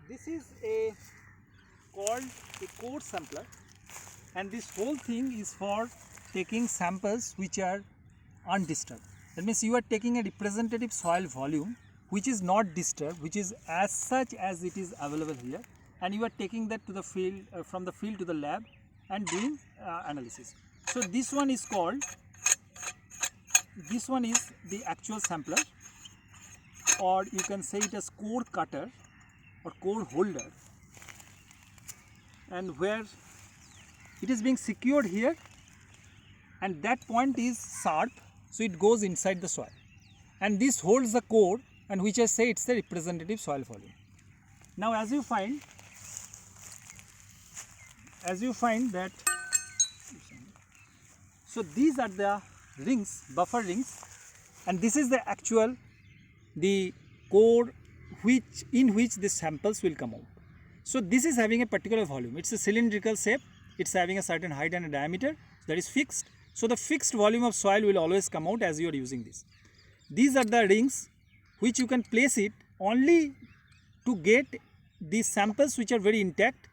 this is called a core sampler, and this whole thing is for taking samples which are undisturbed. That means you are taking a representative soil volume which is not disturbed, which is as such as it is available here, and you are taking that to the field, from the field to the lab, and doing analysis. So this one is called, this one is the actual sampler, or you can say it as core cutter or core holder, and where it is being secured here, and that point is sharp, so it goes inside the soil, and this holds the core, and which I say it's the representative soil volume. Now as you find that, so these are the rings, buffer rings, and this is the actual, the core in which the samples will come out. So this is having a particular volume. It's a cylindrical shape. It's having a certain height and a diameter that is fixed. So the fixed volume of soil will always come out as you are using this. These are the rings which you can place it only to get these samples which are very intact.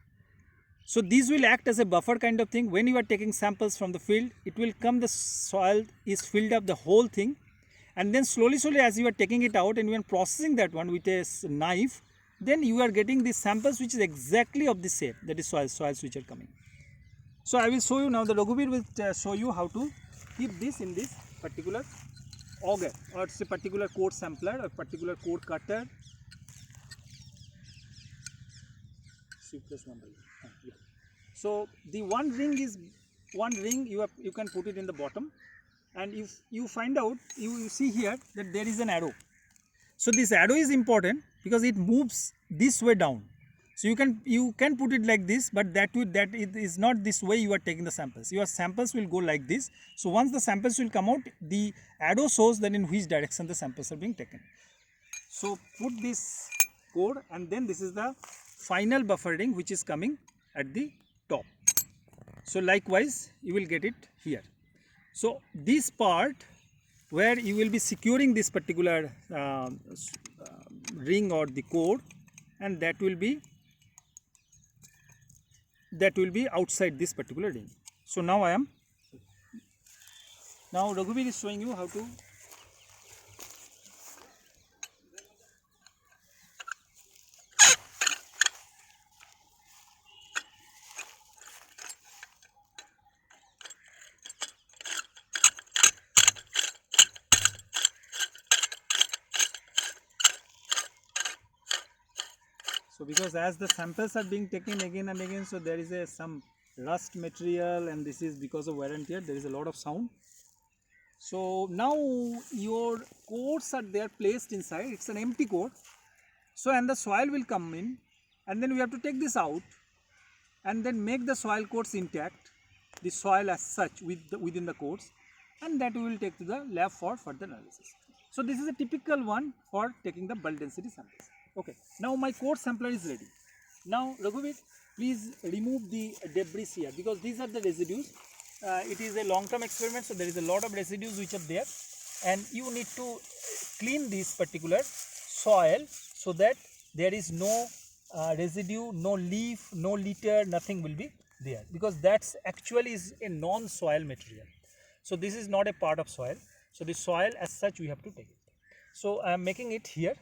So these will act as a buffer kind of thing. When you are taking samples from the field, it will come, the soil is filled up the whole thing, and then slowly as you are taking it out and you are processing that one with a knife, then you are getting these samples which is exactly of the shape, that is soils which are coming. So I will show you now, the Raghubir will show you how to keep this in this particular auger, or it's a particular core sampler or particular core cutter. So the one ring you can put it in the bottom, and if you find out, you see here that there is an arrow. So this arrow is important because it moves this way down. So you can put it like this, but that it is not this way you are taking the samples. Your samples will go like this. So once the samples will come out, the arrow shows that in which direction the samples are being taken. So put this core, and then this is the final buffer ring which is coming at the top. So likewise you will get it here. So this part where you will be securing this particular ring or the core, and that will be outside this particular ring. So now Raghubir is showing you how to. So because as the samples are being taken again and again, so there is some rust material, and this is because of wear and tear, there is a lot of sound. So now your cores are there placed inside, it's an empty core. So and the soil will come in, and then we have to take this out and then make the soil cores intact, the soil as such within the cores, and that we will take to the lab for further analysis. So this is a typical one for taking the bulk density samples. Okay, now my core sampler is ready. Now Raghubir, please remove the debris here, because these are the residues. It is a long-term experiment, so there is a lot of residues which are there, and you need to clean this particular soil so that there is no residue, no leaf, no litter, nothing will be there, because that's actually is a non-soil material. So this is not a part of soil. So the soil as such we have to take it. So I am making it here.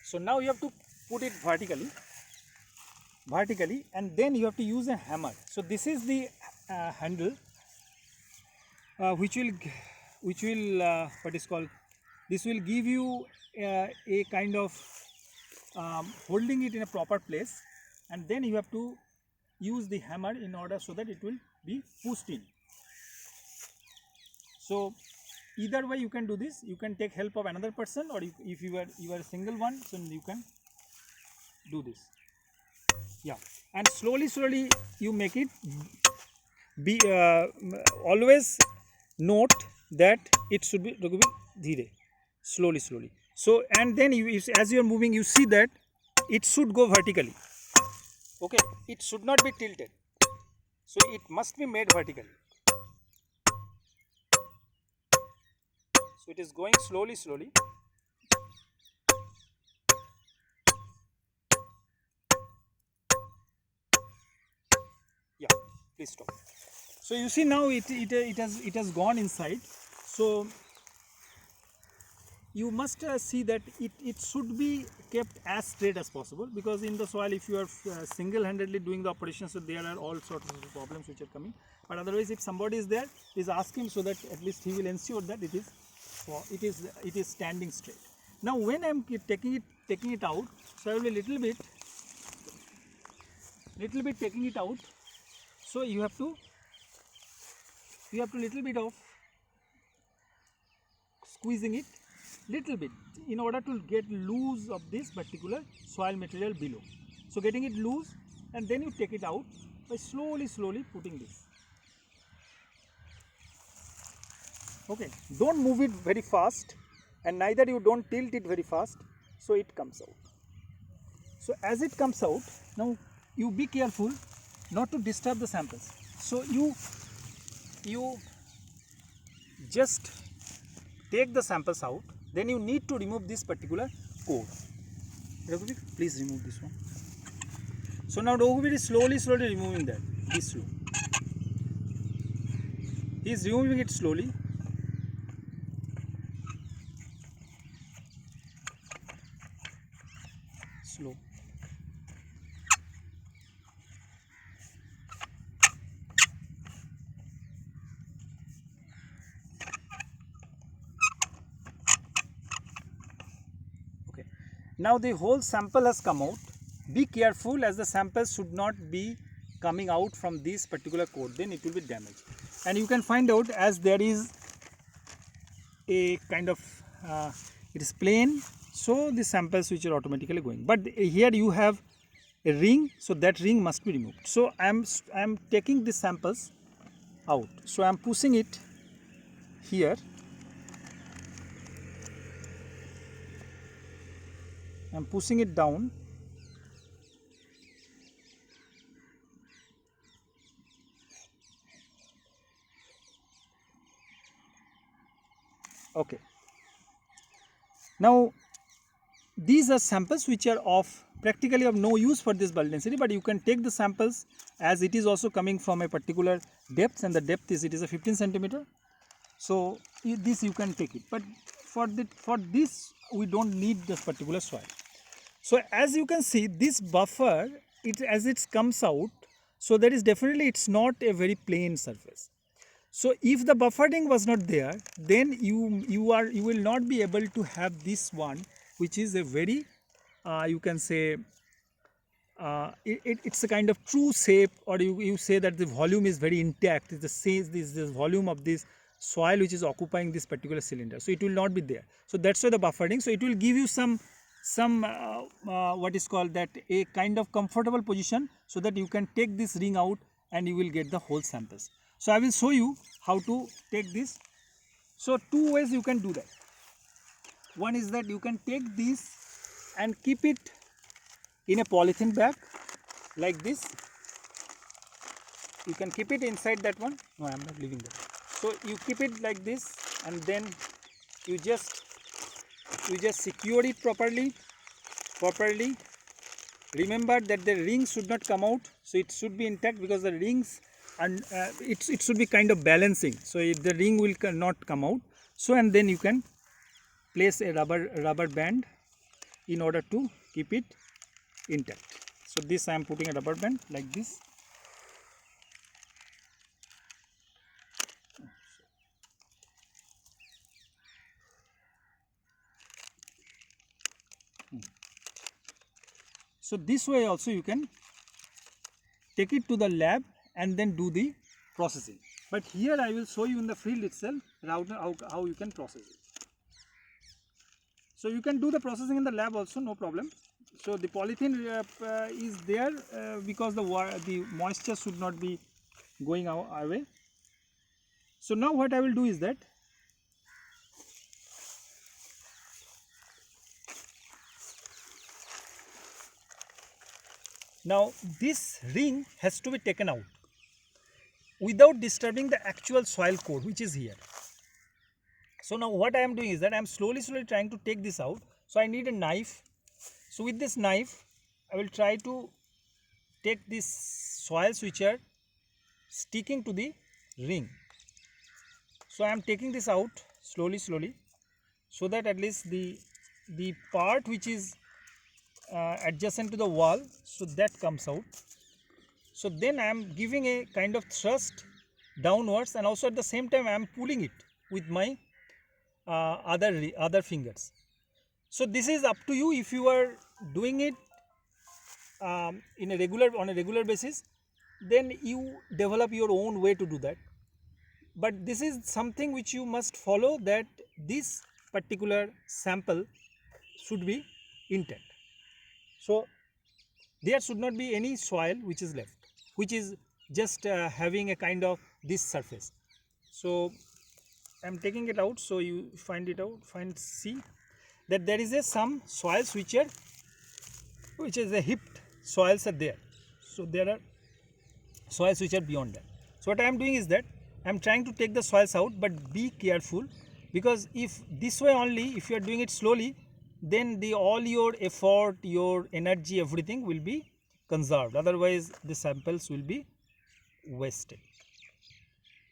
So now you have to put it vertically, and then you have to use a hammer. So this is the handle which will what is called, this will give you a kind of holding it in a proper place, and then you have to use the hammer in order so that it will be pushed in. So either way you can do this. You can take help of another person, or if you are a single one, so you can do this. Yeah, and slowly you make it. Be always note that it should be dhire, slowly. So and then as you are moving, you see that it should go vertically. Okay, it should not be tilted. So it must be made vertically. So it is going slowly. Please stop. So you see now it has gone inside. So you must see that it should be kept as straight as possible, because in the soil, if you are single-handedly doing the operation, so there are all sorts of problems which are coming. But otherwise, if somebody is there, please ask him, so that at least he will ensure that it is standing straight. Now when I am taking it out, so I will be little bit taking it out. So you have to little bit of squeezing it little bit in order to get loose of this particular soil material below. So getting it loose, and then you take it out by slowly putting this. Okay, don't move it very fast, and neither you don't tilt it very fast, so it comes out. So as it comes out, now you be careful not to disturb the samples. So you just take the samples out, then you need to remove this particular core. Raghuveer, please remove this one. So now Raghuveer is slowly removing that. Be slow. He is removing it slowly. Slow. Okay. Now the whole sample has come out. Be careful, as the samples should not be coming out from this particular core, then it will be damaged. And you can find out, as there is a kind of it is plain, so the samples which are automatically going. But here you have a ring, so that ring must be removed. So I am taking the samples out. So I am pushing it here. I am pushing it down. Okay. Now these are samples which are practically of no use for this bulk density, but you can take the samples, as it is also coming from a particular depth, and the depth is, it is a 15 centimeter. So this you can take it, but for this we don't need this particular soil. So as you can see, this buffer, as it comes out, so that is definitely, it's not a very plain surface. So if the buffering was not there, then you will not be able to have this one, which is a very you can say it's a kind of true shape, or you say that the volume is very intact. It's the volume of this soil which is occupying this particular cylinder. So it will not be there. So that's why the buffering. So it will give you some what is called that, a kind of comfortable position, so that you can take this ring out and you will get the whole samples. So I will show you how to take this. So two ways you can do that. One is that you can take this and keep it in a polythene bag like this. You can keep it inside that one. No, I am not leaving that. So you keep it like this, and then you just secure it properly. Remember that the rings should not come out, so it should be intact, because the rings, and it should be kind of balancing, so the ring will not come out. So, and then you can place a rubber band in order to keep it intact. So this I am putting a rubber band like this. So this way also you can take it to the lab and then do the processing. But here I will show you in the field itself how you can process it. So you can do the processing in the lab also, no problem. So the polythene is there because the moisture should not be going away. So now what I will do is that, now this ring has to be taken out without disturbing the actual soil core which is here. So now what I am doing is that I am slowly trying to take this out. So I need a knife. So with this knife I will try to take these soils which are sticking to the ring. So I am taking this out slowly, so that at least the part which is adjacent to the wall, so that comes out. So then I am giving a kind of thrust downwards, and also at the same time I am pulling it with my other fingers. So this is up to you. If you are doing it on a regular basis, then you develop your own way to do that. But this is something which you must follow, that this particular sample should be intact. So there should not be any soil which is left, which is just having a kind of this surface. So I am taking it out, so you find it out, see that there is some soils which is a hipped soils are there. So there are soils which are beyond that. So what I am doing is that I am trying to take the soils out, but be careful, because if this way only, if you are doing it slowly, then all your effort, your energy, everything will be conserved. Otherwise the samples will be wasted.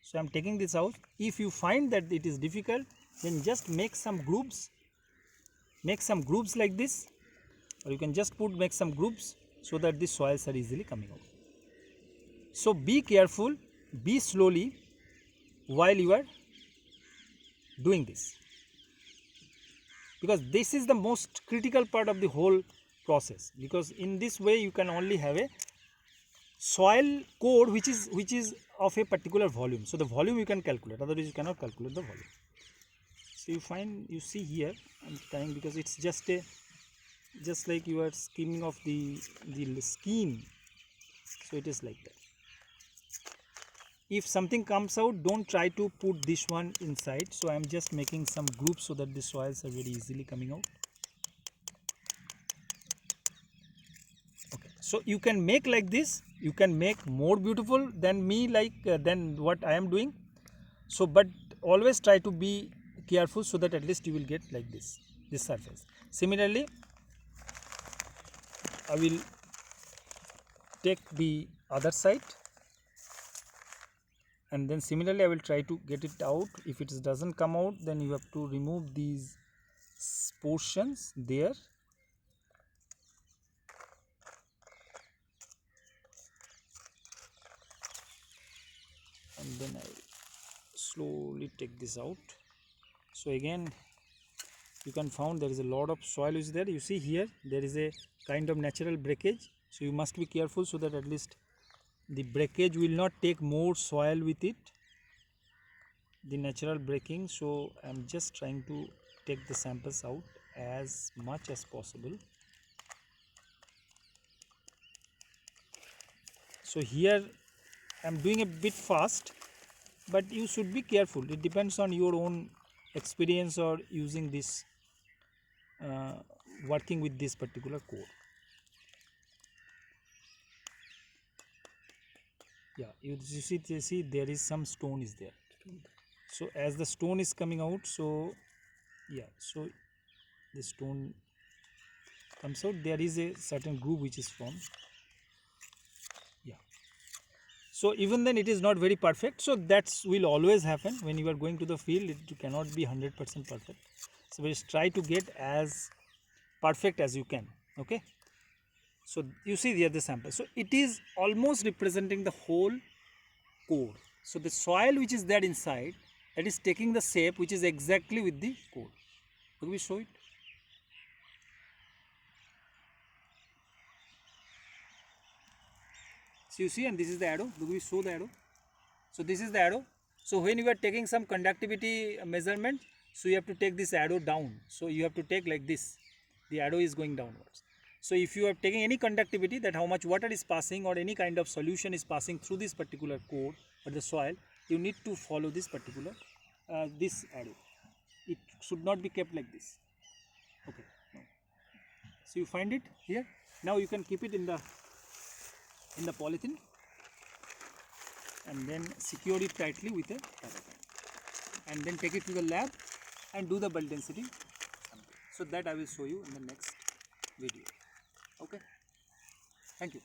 So I am taking this out. If you find that it is difficult, then just make some grooves like this, or you can just make some grooves so that the soils are easily coming out. So be careful, be slowly while you are doing this, because this is the most critical part of the whole process, because in this way you can only have a soil core which is of a particular volume. So the volume you can calculate, otherwise you cannot calculate the volume. So you see here I am trying, because it's just like you are skimming off the skin. So it is like that. If something comes out, don't try to put this one inside. So I am just making some groups so that the soils are very easily coming out. Okay, so you can make like this, you can make more beautiful than me, than what I am doing. So but always try to be careful, so that at least you will get like this surface. Similarly, I will take the other side, and then similarly I will try to get it out. If it doesn't come out, then you have to remove these portions there. And then I will slowly take this out. So again you can find there is a lot of soil is there. You see here there is a kind of natural breakage, so you must be careful, so that at least the breakage will not take more soil with it, the natural breaking. So I am just trying to take the samples out as much as possible. So here I am doing a bit fast, but you should be careful. It depends on your own experience or using this working with this particular core. Yeah, you see there is some stone is there. So as the stone is coming out, so yeah, so the stone comes out, there is a certain groove which is formed. Yeah, so even then it is not very perfect. So that will always happen when you are going to the field. It cannot be 100% perfect. So just try to get as perfect as you can. Okay, so you see here the sample, so it is almost representing the whole core. So the soil which is there inside, that is taking the shape which is exactly with the core. Could we show it? So you see, and this is the arrow. Do we show the arrow? So this is the arrow. So when you are taking some conductivity measurement, so you have to take this arrow down. So you have to take like this. The arrow is going downwards. So if you are taking any conductivity, that how much water is passing or any kind of solution is passing through this particular core or the soil, you need to follow this particular this arrow. It should not be kept like this. Okay. So you find it here. Now you can keep it in the polythene and then secure it tightly with a rubber band, and then take it to the lab and do the bulk density. So that I will show you in the next video. Okay, thank you.